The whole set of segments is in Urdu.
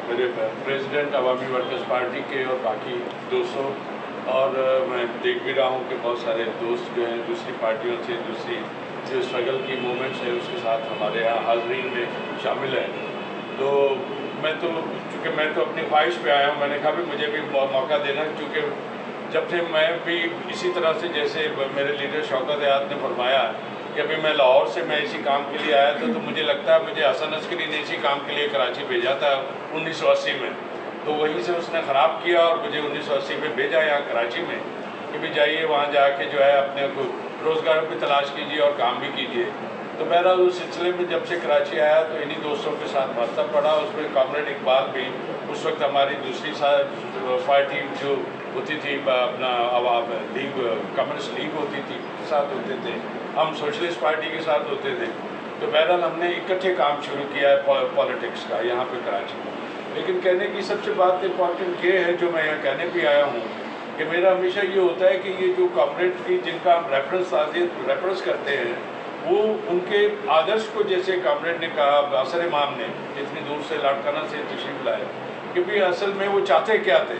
میرے پریزیڈنٹ عوامی ورکرز پارٹی کے اور باقی دوستوں، اور میں دیکھ بھی رہا ہوں کہ بہت سارے دوست جو ہیں دوسری پارٹیوں سے، دوسری جو اسٹرگل کی موومنٹس ہے اس کے ساتھ ہمارے یہاں حاضرین میں شامل ہیں. تو چونکہ میں تو اپنی خواہش پہ آیا ہوں، میں نے کہا بھی مجھے بھی موقع دینا، کیونکہ جب سے میں بھی اسی طرح سے جیسے میرے لیڈر شوکت دیہات نے فرمایا کہ ابھی میں لاہور سے میں اسی کام کے لیے آیا تھا، تو مجھے لگتا ہے مجھے حسن عسکری نے اسی کام کے لیے کراچی بھیجا تھا 1980 میں. تو وہیں سے اس نے خراب کیا اور مجھے 1980 میں بھیجا یہاں کراچی میں کہ بھی جائیے وہاں جا کے جو ہے اپنے کو روزگار بھی تلاش کیجیے اور کام بھی کیجیے. تو بہرحال اس سلسلے میں جب سے کراچی آیا تو انہی دوستوں کے ساتھ واسطہ پڑا. اس میں کامریڈ اقبال بھی اس وقت ہماری دوسری پارٹی جو ہوتی تھی اپنا عوام لیگ، کمیونسٹ لیگ ہوتی تھی، اس کے ساتھ ہوتے تھے، ہم سوشلسٹ پارٹی کے ساتھ ہوتے تھے. تو بہرحال ہم نے اکٹھے کام شروع کیا ہے پالیٹکس کا یہاں پہ کراچی میں. لیکن کہنے کی سب سے بات امپورٹنٹ یہ ہے جو میں یہاں کہنے بھی آیا ہوں کہ میرا ہمیشہ یہ ہوتا ہے کہ یہ جو کامریڈ کی جن کا ہم ریفرنس کرتے ہیں وہ ان کے آدرش کو، جیسے کامریڈ نے کہا اثر امام نے اتنی دور سے لاڑکانہ سے تشریف لائے، کہ بھی اصل میں وہ چاہتے کیا تھے.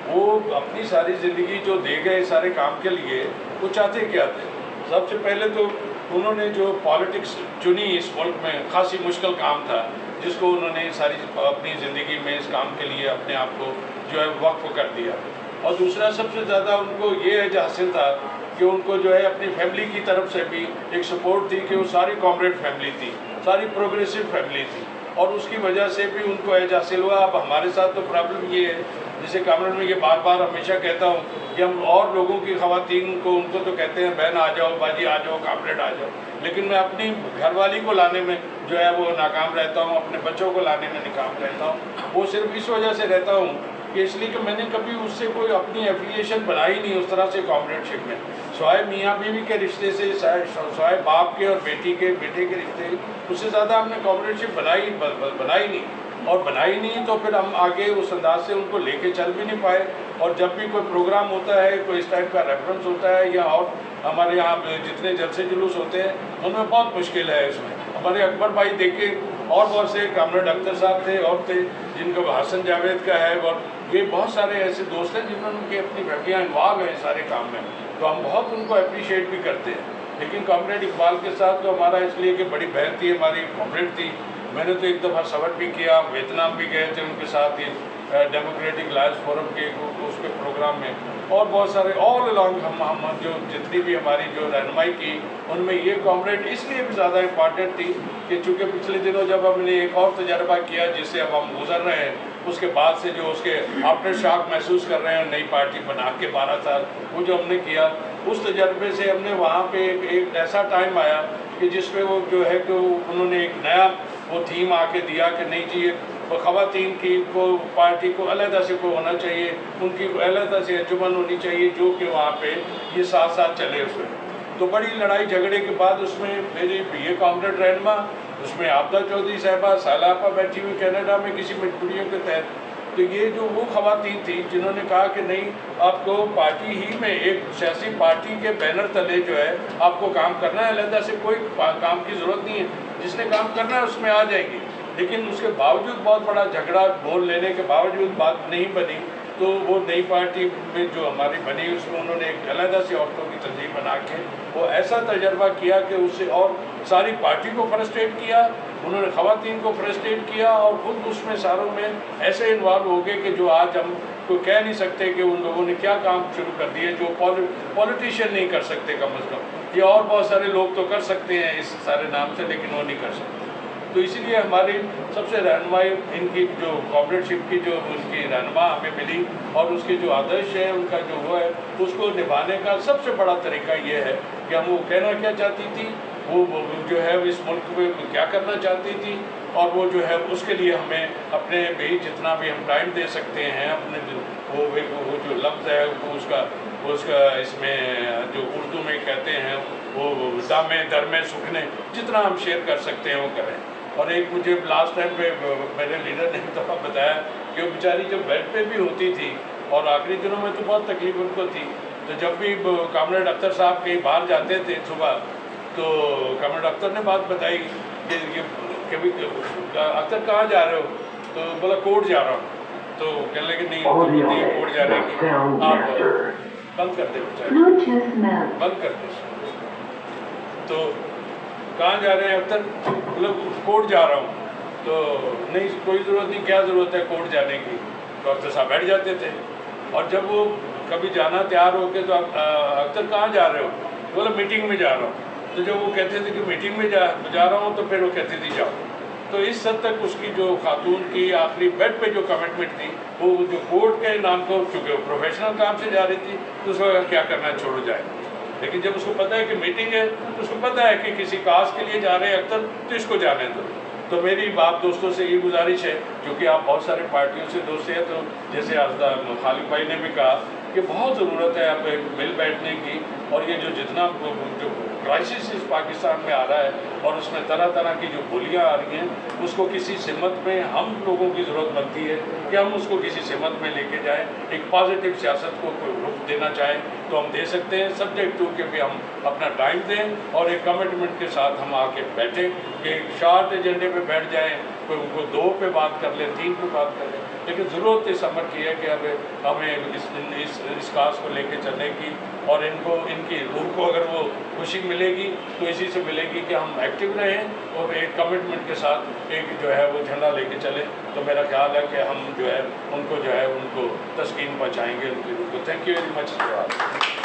وہ اپنی ساری زندگی جو دے گئے سارے کام کے لیے وہ چاہتے کیا تھے. سب سے پہلے تو انہوں نے جو پالیٹکس چنی اس ملک میں خاصی مشکل کام تھا، جس کو انہوں نے ساری اپنی زندگی میں اس کام کے لیے اپنے آپ کو جو ہے وقف کر دیا. اور دوسرا سب سے زیادہ ان کو یہ ایج حاصل تھا کہ ان کو جو ہے اپنی فیملی کی طرف سے بھی ایک سپورٹ تھی کہ وہ ساری کامریڈ فیملی تھی، ساری پروگریسو فیملی تھی، اور اس کی وجہ سے بھی ان کو ایج حاصل ہوا. اب ہمارے ساتھ تو پرابلم یہ ہے، جسے کامریڈ میں یہ بار بار ہمیشہ کہتا ہوں کہ ہم اور لوگوں کی خواتین کو ان کو تو کہتے ہیں بہن آ جاؤ، باجی آ جاؤ، کامریڈ آ جاؤ، لیکن میں اپنی گھر والی کو لانے میں جو ہے وہ ناکام رہتا ہوں، اپنے بچوں کو لانے میں ناکام رہتا ہوں. وہ صرف اس وجہ سے رہتا ہوں کہ اس لیے کہ میں نے کبھی اس سے کوئی اپنی ایفیلیشن بنائی نہیں اس طرح سے کامریڈ شپ میں، سوائے میاں بیوی کے رشتے سے، سوائے باپ کے اور بیٹے کے رشتے، اس سے زیادہ ہم نے کامریڈ شپ بنائی نہیں. اور بنائی نہیں تو پھر ہم آگے اس انداز سے ان کو لے کے چل بھی نہیں پائے. اور جب بھی کوئی پروگرام ہوتا ہے، کوئی اس ٹائپ کا ریفرنس ہوتا ہے، یا اور ہمارے یہاں جتنے جلسے جلوس ہوتے ہیں ان میں بہت مشکل ہے. اس میں ہمارے اکبر بھائی دیکھے اور بہت سے کامریڈ اختر صاحب تھے اور تھے جن کو حسن جاوید کا ہے، اور یہ بہت سارے ایسے دوست ہیں جنہوں نے اپنی فیملیاں انوالو ہیں سارے کام میں، تو ہم بہت ان کو اپریشیٹ بھی کرتے ہیں. لیکن کامریڈ اقبال کے ساتھ تو ہمارا اس لیے کہ بڑی بہن تھی، ہماری کامریڈ تھی. میں نے تو ایک دفعہ سفر بھی کیا، ویتنام بھی گئے تھے ان کے ساتھ یہ ڈیموکریٹک لائنس فورم کے اس کے پروگرام میں، اور بہت سارے آل الانگ ہم جو جتنی بھی ہماری جو رہنمائی کی ان میں یہ کامریڈ اس لیے بھی زیادہ امپارٹنٹ تھی کہ چونکہ پچھلے دنوں جب ہم نے ایک اور تجربہ کیا جس سے اب ہم گزر رہے ہیں، اس کے بعد سے جو اس کے آفٹر شاک محسوس کر رہے ہیں نئی پارٹی بنا کے 12 سال، وہ جو ہم نے کیا اس تجربے سے ہم نے وہاں پہ ایک ایسا ٹائم آیا کہ جس میں وہ جو ہے کہ انہوں نے ایک نیا وہ تھیم آ کے دیا کہ نہیں جی خواتین کی کو پارٹی کو علیحدہ سے کوئی ہونا چاہیے، ان کی علیحدہ سے انجمن ہونی چاہیے جو کہ وہاں پہ یہ ساتھ ساتھ چلے. اس میں تو بڑی لڑائی جھگڑے کے بعد اس میں میری یہ کامریڈ رہنما، اس میں عابدہ چودھری صاحبہ، سالہ بیٹھی ہوئی کینیڈا میں کسی مجبوریوں کے تحت، تو یہ جو وہ خواتین تھی جنہوں نے کہا کہ نہیں آپ کو پارٹی ہی میں ایک سیاسی پارٹی کے بینر تلے جو ہے آپ کو کام کرنا ہے، علیحدہ سے کوئی کام کی ضرورت نہیں ہے، جس نے کام کرنا ہے اس میں آ جائے گی. لیکن اس کے باوجود بہت بڑا جھگڑا بول لینے کے باوجود بات نہیں بنی. تو وہ نئی پارٹی میں جو ہماری بنی اس میں انہوں نے ایک علیحدہ سی عورتوں کی تنظیم بنا کے وہ ایسا تجربہ کیا کہ اس سے اور ساری پارٹی کو فرسٹریٹ کیا، انہوں نے خواتین کو فرسٹریٹ کیا، اور خود اس میں ساروں میں ایسے انوالو ہو گئے کہ جو آج ہم کو کہہ نہیں سکتے کہ ان لوگوں نے کیا کام شروع کر دیے جو پولیٹیشین نہیں کر سکتے کم از کم. یہ اور بہت سارے لوگ تو کر سکتے ہیں اس سارے نام سے، لیکن وہ نہیں کر سکتے. تو اسی لیے ہماری سب سے رہنمائی ان کی جو کامریڈ شپ کی جو ان کی رہنما ہمیں ملی، اور اس کے جو آدرش ہے ان کا جو وہ ہے اس کو نبھانے کا سب سے بڑا طریقہ یہ ہے کہ ہم وہ کہنا کیا چاہتی تھی، وہ جو ہے اس ملک میں کیا کرنا چاہتی تھی، اور وہ جو ہے اس کے لیے ہمیں اپنے بھی جتنا بھی ہم ٹائم دے سکتے ہیں اپنے وہ جو لفظ ہے اس کا اس میں جو اردو میں کہتے ہیں وہ دامے درمے سکھنے، جتنا ہم شیئر کر سکتے ہیں وہ کریں. اور ایک مجھے لاسٹ ٹائم پہ میرے لیڈر نے ایک دفعہ بتایا کہ وہ بیچاری جب بیڈ پہ بھی ہوتی تھی اور آخری دنوں میں تو بہت تکلیف ان کو تھی، تو جب بھی کامریڈ اختر صاحب کہیں باہر جاتے تھے صبح تو کامریڈ اختر نے بات بتائی کہ اختر کہاں جا رہے ہو، تو بولا کورٹ جا رہا ہوں. تو کہنے لگے نہیں ضرورت نہیں ہے کورٹ جانے کی, آپ بند کر دیں بیچارے, بند کر دیں. تو کہاں جا رہے ہیں اختر؟ مطلب کورٹ جا رہا ہوں. تو نہیں کوئی ضرورت نہیں, کیا ضرورت ہے کورٹ جانے کی. تو اختر صاحب بیٹھ جاتے تھے. اور جب وہ کبھی جانا تیار ہو کے تو اختر کہاں جا رہے ہو؟ بولا میٹنگ میں جا رہا ہوں. تو جب وہ کہتے تھے کہ میٹنگ میں جا رہا ہوں تو پھر وہ کہتی تھی جاؤ. تو اس حد تک اس کی جو خاتون کی آخری بیڈ پہ جو کمٹمنٹ تھی وہ جو کورٹ کے نام کو, چونکہ وہ پروفیشنل کام سے جا رہی تھی تو اس کو کیا کرنا ہے چھوڑو جائے. لیکن جب اس کو پتہ ہے کہ میٹنگ ہے تو اس کو پتہ ہے کہ کسی کاز کے لیے جا رہے ہیں اختر, تو اس کو جانے دو. تو میری آپ دوستوں سے یہ گزارش ہے, کیونکہ آپ بہت سارے پارٹیوں سے دوست ہیں, تو جیسے خالد بھائی نے بھی کہا کہ بہت ضرورت ہے اب مل بیٹھنے کی. اور یہ جو جتنا جو کرائسس اس پاکستان میں آ رہا ہے اور اس میں طرح طرح کی جو بولیاں آ رہی ہیں, اس کو کسی سمت میں ہم لوگوں کی ضرورت بنتی ہے کہ ہم اس کو کسی سمت میں لے کے جائیں. ایک پازیٹیو سیاست کو کوئی رخ دینا چاہیں تو ہم دے سکتے ہیں, سبجیکٹ ٹو کہ بھی ہم اپنا ٹائم دیں اور ایک کمٹمنٹ کے ساتھ ہم آ کے بیٹھیں. کہ شارٹ ایجنڈے پہ بیٹھ جائیں, کوئی ان کو 2 پہ بات کر لیں, 3 پہ بات کر لیں. لیکن ضرورت اس عمر کی ہے کہ اب ہمیں اس کاز کو لے کے چلنے کی, اور ان کی روح کو اگر وہ خوشی ملے گی تو اسی سے ملے گی کہ ہم ایکٹیو رہیں اور ایک کمٹمنٹ کے ساتھ ایک جو ہے وہ جھنڈا لے کے چلیں. تو میرا خیال ہے کہ ہم جو ہے ان کو تسکین پہنچائیں گے ان کی روح کو. Thank you very much.